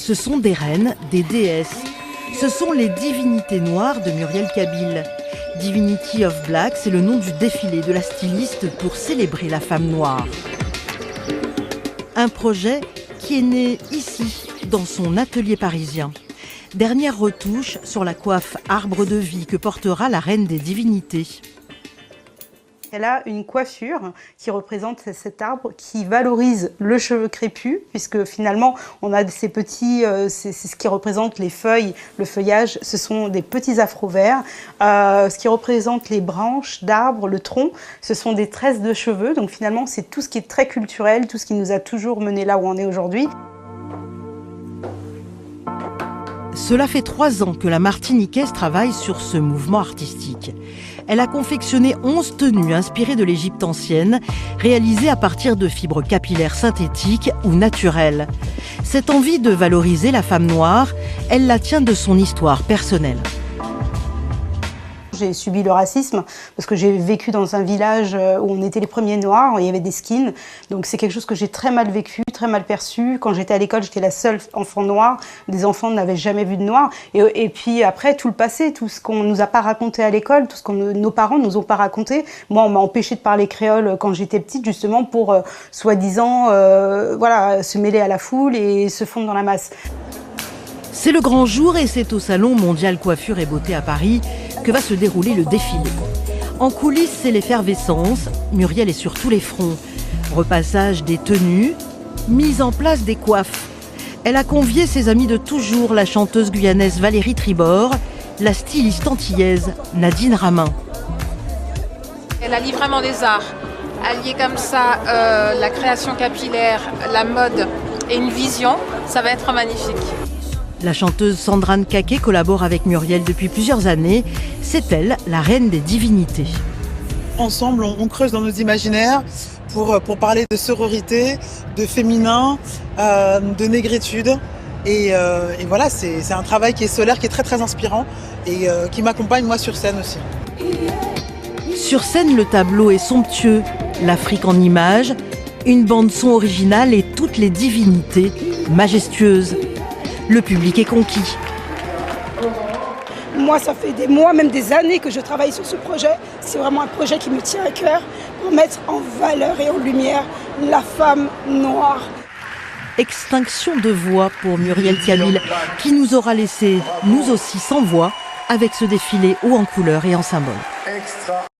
Ce sont des reines, des déesses. Ce sont les divinités noires de Muriel Kabil. Divinity of Black, c'est le nom du défilé de la styliste pour célébrer la femme noire. Un projet qui est né ici, dans son atelier parisien. Dernière retouche sur la coiffe arbre de vie que portera la reine des divinités. Elle a une coiffure qui représente cet arbre qui valorise le cheveu crépus, puisque finalement on a ces petits, c'est ce qui représente les feuilles, le feuillage, ce sont des petits afros verts. Ce qui représente les branches d'arbres, le tronc, ce sont des tresses de cheveux. Donc finalement c'est tout ce qui est très culturel, tout ce qui nous a toujours mené là où on est aujourd'hui. Cela fait 3 ans que la Martiniquaise travaille sur ce mouvement artistique. Elle a confectionné 11 tenues inspirées de l'Égypte ancienne, réalisées à partir de fibres capillaires synthétiques ou naturelles. Cette envie de valoriser la femme noire, elle la tient de son histoire personnelle. J'ai subi le racisme parce que j'ai vécu dans un village où on était les premiers noirs, il y avait des skins. Donc c'est quelque chose que j'ai très mal vécu, très mal perçu. Quand j'étais à l'école, j'étais la seule enfant noire. Des enfants n'avaient jamais vu de noir. Et puis après, tout le passé, tout ce qu'on nous a pas raconté à l'école, tout ce que nos parents nous ont pas raconté. Moi, on m'a empêché de parler créole quand j'étais petite, justement pour, soi-disant, voilà, se mêler à la foule et se fondre dans la masse. C'est le grand jour et c'est au Salon mondial coiffure et beauté à Paris que va se dérouler le défilé. En coulisses, c'est l'effervescence. Muriel est sur tous les fronts. Repassage des tenues, mise en place des coiffes. Elle a convié ses amis de toujours, la chanteuse guyanaise Valérie Tribord, la styliste antillaise Nadine Ramin. Elle allie vraiment des arts, allier comme ça la création capillaire, la mode et une vision, ça va être magnifique. La chanteuse Sandrane Kaké collabore avec Muriel depuis plusieurs années. C'est elle, la reine des divinités. Ensemble, on creuse dans nos imaginaires pour parler de sororité, de féminin, de négritude. Et voilà, c'est un travail qui est solaire, qui est très très inspirant et qui m'accompagne moi sur scène aussi. Sur scène, le tableau est somptueux. L'Afrique en images, une bande-son originale et toutes les divinités majestueuses. Le public est conquis. Moi, ça fait des mois, même des années que je travaille sur ce projet. C'est vraiment un projet qui me tient à cœur pour mettre en valeur et en lumière la femme noire. Extinction de voix pour Muriel Kabil, qui nous aura laissé, nous aussi, sans voix, avec ce défilé haut en couleurs et en symboles.